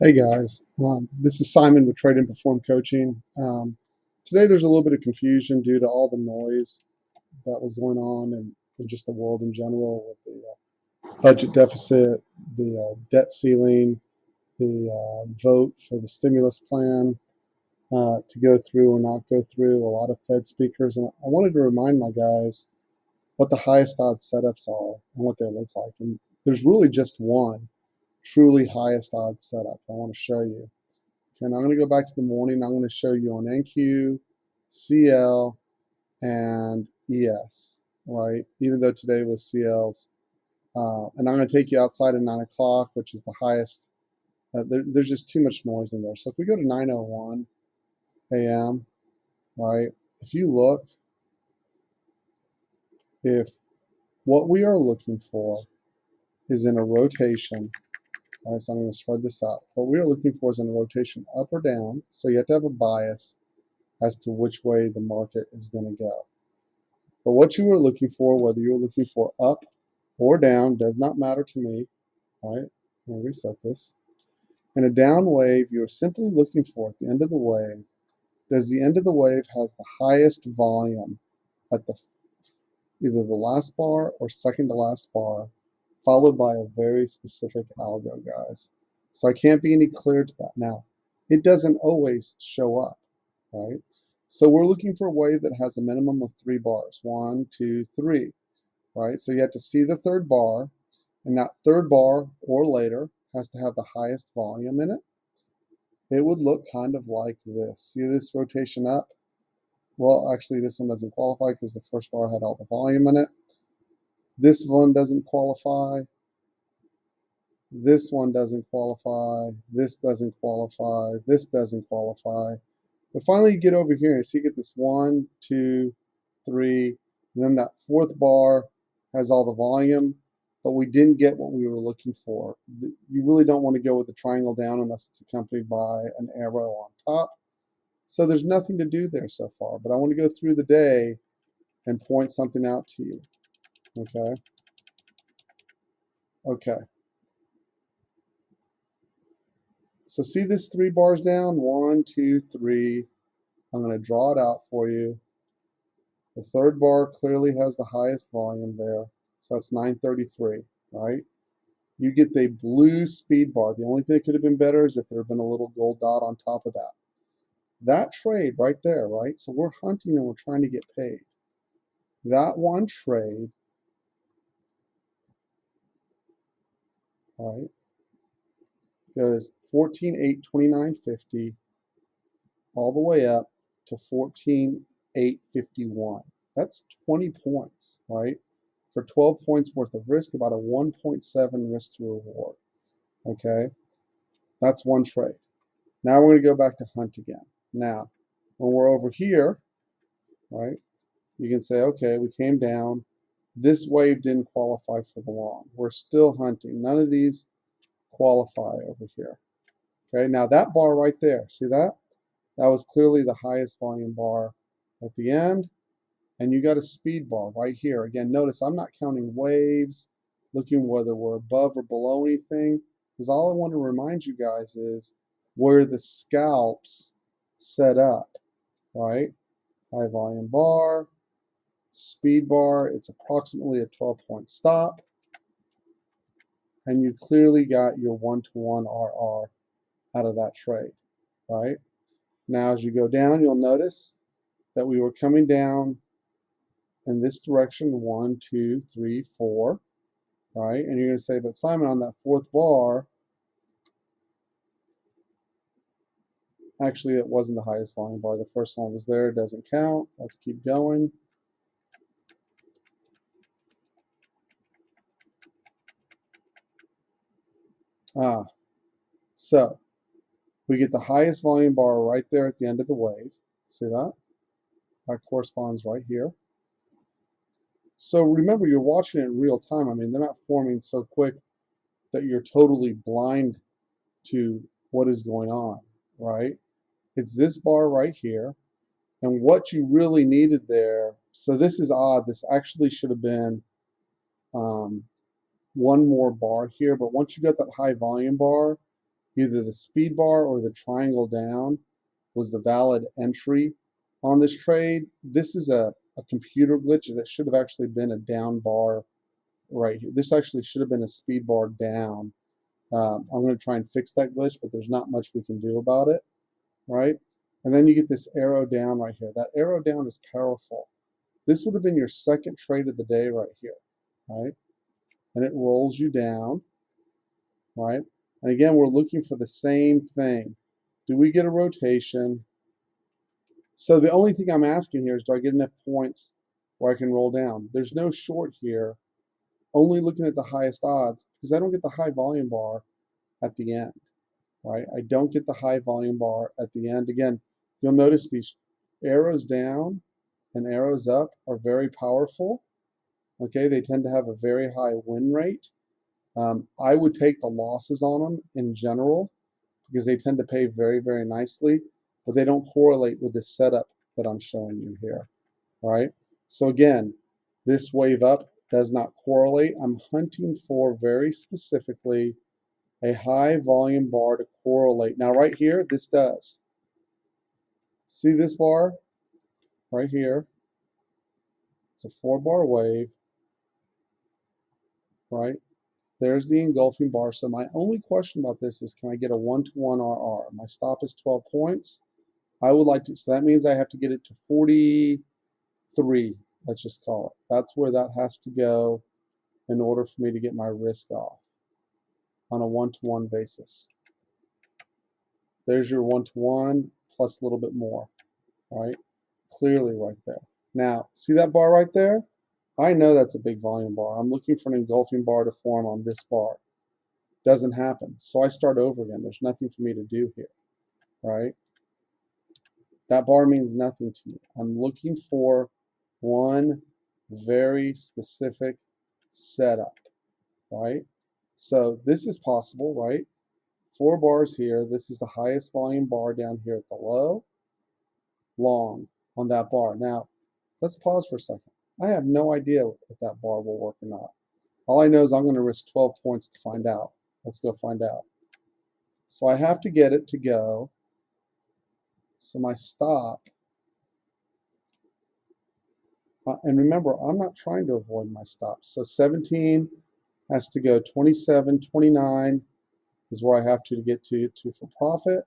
Hey guys, this is Simon with Trade and Perform Coaching. Today there's a little bit of confusion due to all the noise that was going on in just the world in general with the budget deficit, the debt ceiling, the vote for the stimulus plan to go through or not go through, a lot of Fed speakers. And I wanted to remind my guys what the highest odds setups are and what they look like. And there's really just one truly highest odds setup I want to show you. And I'm going to go back to the morning. I'm going to show you on NQ, CL, and ES, right? Even though today was CL's. And I'm going to take you outside of 9 o'clock, which is the highest. There's just too much noise in there. So if we go to 9:01 a.m., right? If you look, if what we are looking for is in a rotation, right? So I'm going to spread this out. What we are looking for is in a rotation up or down. So you have to have a bias as to which way the market is going to go. But what you were looking for, whether you were looking for up or down, does not matter to me. All right, I'm going to reset this. In a down wave, you're simply looking for at the end of the wave, does the end of the wave has the highest volume at the either the last bar or second to last bar, followed by a very specific algo, guys. So I can't be any clearer to that. Now, it doesn't always show up, right? So we're looking for a wave that has a minimum of 3 bars. 1, 2, 3, right? So you have to see the third bar, and that third bar or later has to have the highest volume in it. It would look kind of like this. See this rotation up? Well, actually, this one doesn't qualify because the first bar had all the volume in it. This one doesn't qualify. This one doesn't qualify. This doesn't qualify. This doesn't qualify. But finally, you get over here and so you get this 1, 2, 3, and then that fourth bar has all the volume, but we didn't get what we were looking for. You really don't want to go with the triangle down unless it's accompanied by an arrow on top. So there's nothing to do there so far, but I want to go through the day and point something out to you. Okay. Okay. So see this 3 bars down? 1, 2, 3. I'm going to draw it out for you. The third bar clearly has the highest volume there. So that's 933, right? You get the blue speed bar. The only thing that could have been better is if there had been a little gold dot on top of that. That trade right there, right? So we're hunting and we're trying to get paid. That one trade, right, goes 14,829.50 all the way up to 14,851. That's 20 points, right? For 12 points worth of risk, about a 1.7 risk to reward. Okay, that's one trade. Now we're going to go back to hunt again. Now, when we're over here, right, you can say, okay, we came down. This wave didn't qualify for the long. We're still hunting. None of these qualify over here. Okay, now that bar right there, see that? That was clearly the highest volume bar at the end. And you got a speed bar right here. Again, notice I'm not counting waves, looking whether we're above or below anything, because all I want to remind you guys is where the scalps set up, right? High volume bar, speed bar, it's approximately a 12-point stop, and you clearly got your 1-to-1 RR out of that trade, right? Now, as you go down, you'll notice that we were coming down in this direction, 1, 2, 3, 4, right? And you're going to say, but Simon, on that fourth bar, actually, it wasn't the highest volume bar. The first one was there. It doesn't count. Let's keep going. So we get the highest volume bar right there at the end of the wave. See that? That corresponds right here. So remember, you're watching it in real time. I mean, they're not forming so quick that you're totally blind to what is going on, right? It's this bar right here. And what you really needed there, so this is odd. This actually should have been one more bar here. But once you got that high volume bar, either the speed bar or the triangle down was the valid entry on this trade. This is a computer glitch, and it should have actually been a down bar right here. This actually should have been a speed bar down. I'm going to try and fix that glitch, but there's not much we can do about it, right? And then you get this arrow down right here. That arrow down is powerful. This would have been your second trade of the day right here, right? And it rolls you down, right? And again, we're looking for the same thing. Do we get a rotation? So the only thing I'm asking here is, do I get enough points where I can roll down? There's no short here, only looking at the highest odds, because I don't get the high volume bar at the end, right? I don't get the high volume bar at the end. Again, you'll notice these arrows down and arrows up are very powerful. Okay, they tend to have a very high win rate. I would take the losses on them in general because they tend to pay very, very nicely, but they don't correlate with the setup that I'm showing you here, right? So again, this wave up does not correlate. I'm hunting for very specifically a high volume bar to correlate. Now right here, this does. See this bar right here? It's a 4-bar wave, right? There's the engulfing bar. So my only question about this is, can I get a 1-to-1 RR? My stop is 12 points. I would like to, so that means I have to get it to 43, let's just call it. That's where that has to go in order for me to get my risk off on a 1-to-1 basis. There's your 1-to-1 plus a little bit more, right? Clearly right there. Now, see that bar right there? I know that's a big volume bar. I'm looking for an engulfing bar to form on this bar. Doesn't happen. So I start over again. There's nothing for me to do here, right? That bar means nothing to me. I'm looking for one very specific setup, right? So this is possible, right? 4 bars here. This is the highest volume bar down here at the low, long on that bar. Now, let's pause for a second. I have no idea if that bar will work or not. All I know is I'm going to risk 12 points to find out. Let's go find out. So I have to get it to go. So my stop, and remember, I'm not trying to avoid my stops. So 17 has to go 27, 29 is where I have to get to for profit.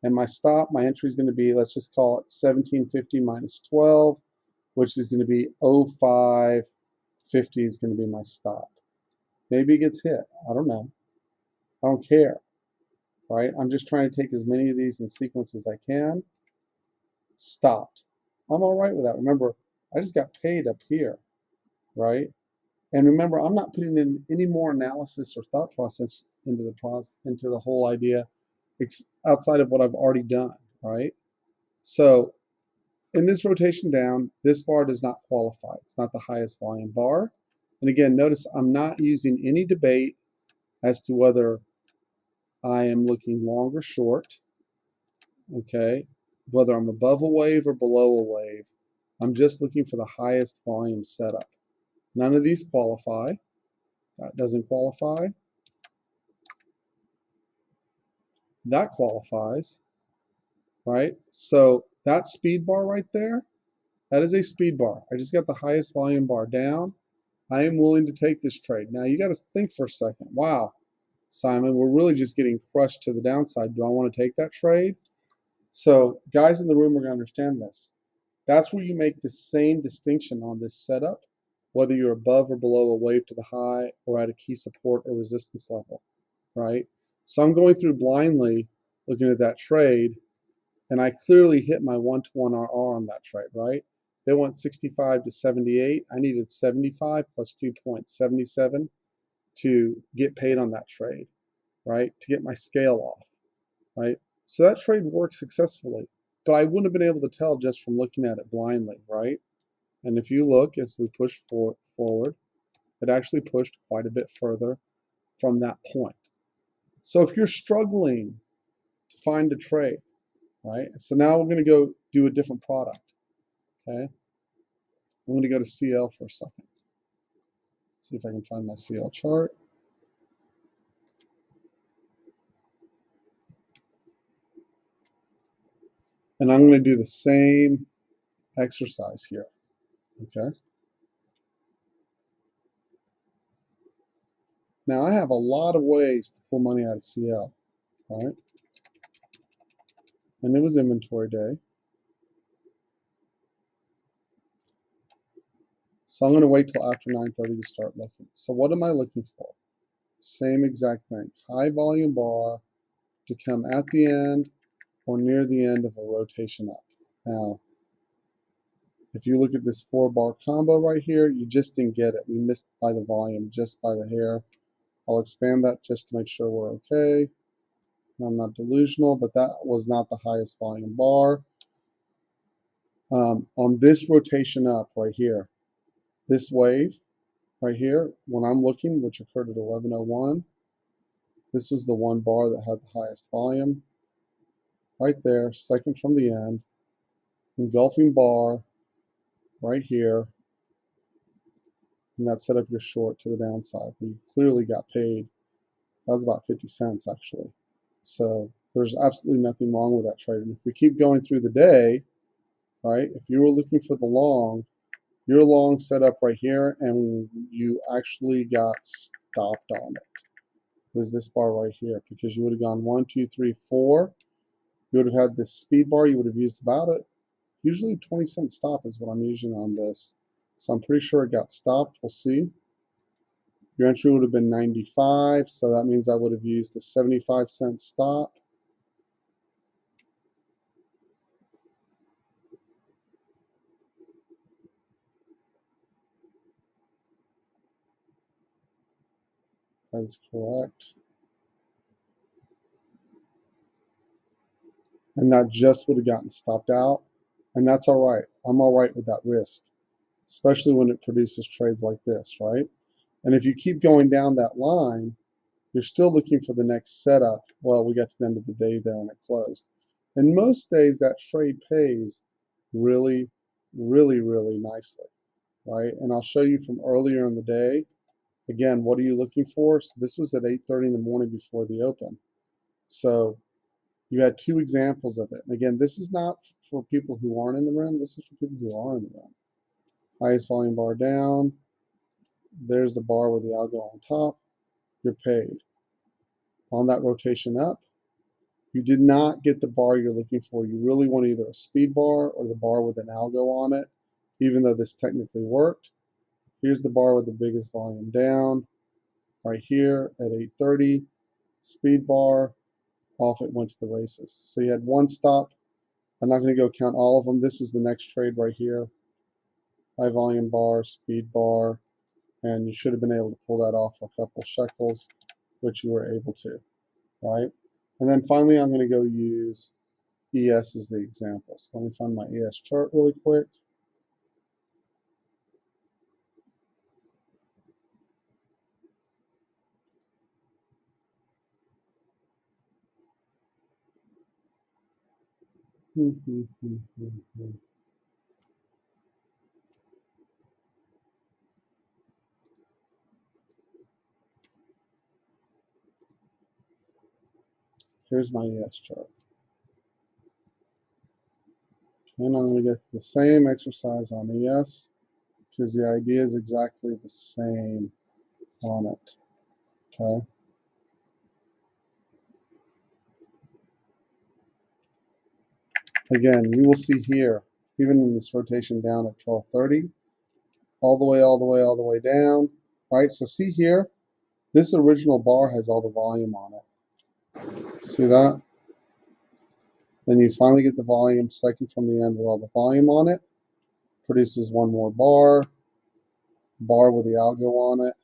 And my stop, my entry is going to be, let's just call it 1750 minus 12, which is going to be 0550 is going to be my stop. Maybe it gets hit. I don't know. I don't care, right? I'm just trying to take as many of these in sequence as I can. Stopped. I'm all right with that. Remember, I just got paid up here, right? And remember, I'm not putting in any more analysis or thought process into the whole idea outside of what I've already done, right? So in this rotation down, this bar does not qualify. It's not the highest volume bar. And again, notice I'm not using any debate as to whether I am looking long or short, okay? Whether I'm above a wave or below a wave. I'm just looking for the highest volume setup. None of these qualify. That doesn't qualify. That qualifies, right? So that speed bar right there, that is a speed bar. I just got the highest volume bar down. I am willing to take this trade. Now you got to think for a second. Wow, Simon, we're really just getting crushed to the downside. Do I want to take that trade? So guys in the room are going to understand this. That's where you make the same distinction on this setup, whether you're above or below a wave to the high or at a key support or resistance level, right? So I'm going through blindly looking at that trade, and I clearly hit my 1-to-1 RR on that trade, right? They want 65 to 78. I needed 75 plus 2 points, 77 to get paid on that trade, right? To get my scale off, right? So that trade worked successfully, but I wouldn't have been able to tell just from looking at it blindly, right? And if you look, as we push forward, it actually pushed quite a bit further from that point. So if you're struggling to find a trade, right? So now we're going to go do a different product, okay? I'm going to go to CL for a second. See if I can find my CL chart. And I'm going to do the same exercise here, okay? Now I have a lot of ways to pull money out of CL, right? And it was inventory day. So I'm going to wait till after 9:30 to start looking. So what am I looking for? Same exact thing. High volume bar to come at the end or near the end of a rotation up. Now, if you look at this 4-bar combo right here, you just didn't get it. We missed by the volume, just by the hair. I'll expand that just to make sure we're okay. I'm not delusional, but that was not the highest volume bar. On this rotation up right here, this wave right here, when I'm looking, which occurred at 11:01, this was the one bar that had the highest volume. Right there, second from the end, engulfing bar right here, and that set up your short to the downside. You clearly got paid. That was about 50 cents actually. So there's absolutely nothing wrong with that trade. And if we keep going through the day, right, if you were looking for the long, your long set up right here and you actually got stopped on it. It was this bar right here because you would have gone 1, 2, 3, 4. You would have had this speed bar. You would have used about it. Usually 20-cent stop is what I'm using on this. So I'm pretty sure it got stopped. We'll see. Your entry would have been 95. So that means I would have used a 75-cent stop. That is correct. And that just would have gotten stopped out. And that's all right. I'm all right with that risk, especially when it produces trades like this, right? And if you keep going down that line, you're still looking for the next setup. Well, we got to the end of the day there and it closed. And most days that trade pays really, really, really nicely, right? And I'll show you from earlier in the day. Again, what are you looking for? So this was at 8:30 in the morning before the open. So you had two examples of it. And again, this is not for people who aren't in the room. This is for people who are in the room. Highest volume bar down. There's the bar with the algo on top. You're paid. On that rotation up, you did not get the bar you're looking for. You really want either a speed bar or the bar with an algo on it, even though this technically worked. Here's the bar with the biggest volume down, right here at 8:30. Speed bar, off it went to the races. So you had one stop. I'm not going to go count all of them. This was the next trade right here. High volume bar, speed bar, and you should have been able to pull that off for a couple shekels, which you were able to, right? And then finally, I'm going to go use ES as the example. So let me find my ES chart really quick. Here's my ES chart. And I'm going to go through the same exercise on ES because the idea is exactly the same on it. Okay. Again, you will see here, even in this rotation down at 12:30, all the way, all the way, all the way down, right? So see here, this original bar has all the volume on it. See that? Then you finally get the volume second from the end with all the volume on it. Produces one more bar with the algo on it.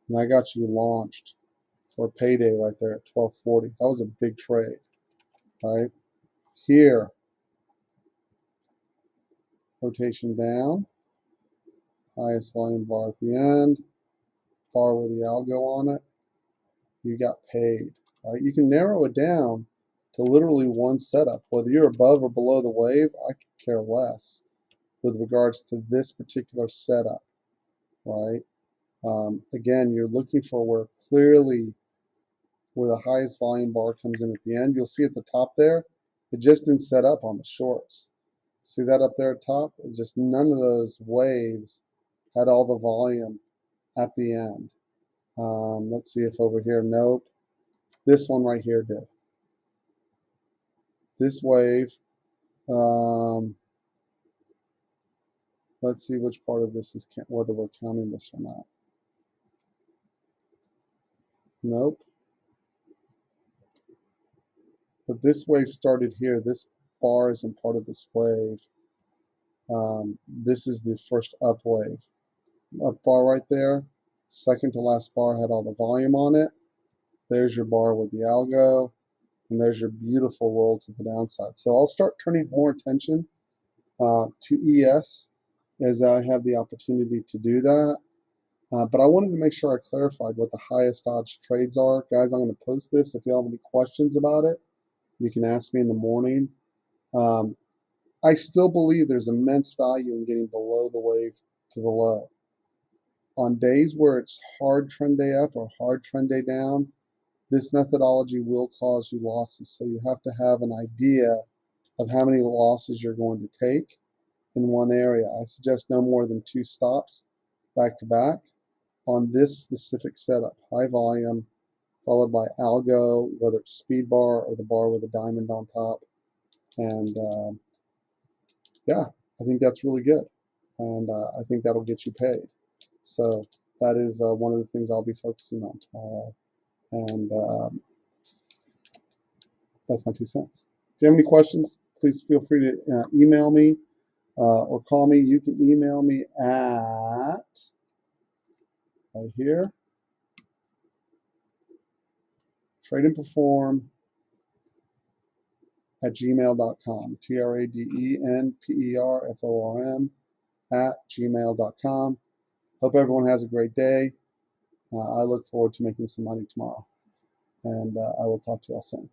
And I got you launched for a payday right there at 12:40. That was a big trade, right? Here, rotation down, highest volume bar at the end, bar with the algo on it. You got paid, right? You can narrow it down to literally one setup. Whether you're above or below the wave, I could care less with regards to this particular setup, right? Again, you're looking for where the highest volume bar comes in at the end. You'll see at the top there, It just didn't set up on the shorts. See that up there at top? It just none of those waves had all the volume at the end. Let's see if over here, nope. This one right here did. This wave, um, let's see which part of this is, whether we're counting this or not. Nope. But this wave started here. This bar isn't part of this wave. This is the first up wave. Up bar right there. Second to last bar had all the volume on it. There's your bar with the algo. And there's your beautiful roll to the downside. So I'll start turning more attention to ES as I have the opportunity to do that. But I wanted to make sure I clarified what the highest odds trades are. Guys, I'm going to post this. If you have any questions about it, you can ask me in the morning. I still believe there's immense value in getting below the wave to the low. On days where it's hard trend day up or hard trend day down, this methodology will cause you losses. So you have to have an idea of how many losses you're going to take in one area. I suggest no more than 2 stops back to back on this specific setup. High volume, followed by algo, whether it's speed bar or the bar with a diamond on top. And yeah, I think that's really good. And I think that'll get you paid. So that is one of the things I'll be focusing on tomorrow. And that's my 2 cents. If you have any questions, please feel free to email me or call me. You can email me at right here, tradeandperform@gmail.com, tradenperform @gmail.com. Hope everyone has a great day. I look forward to making some money tomorrow, and I will talk to you all soon.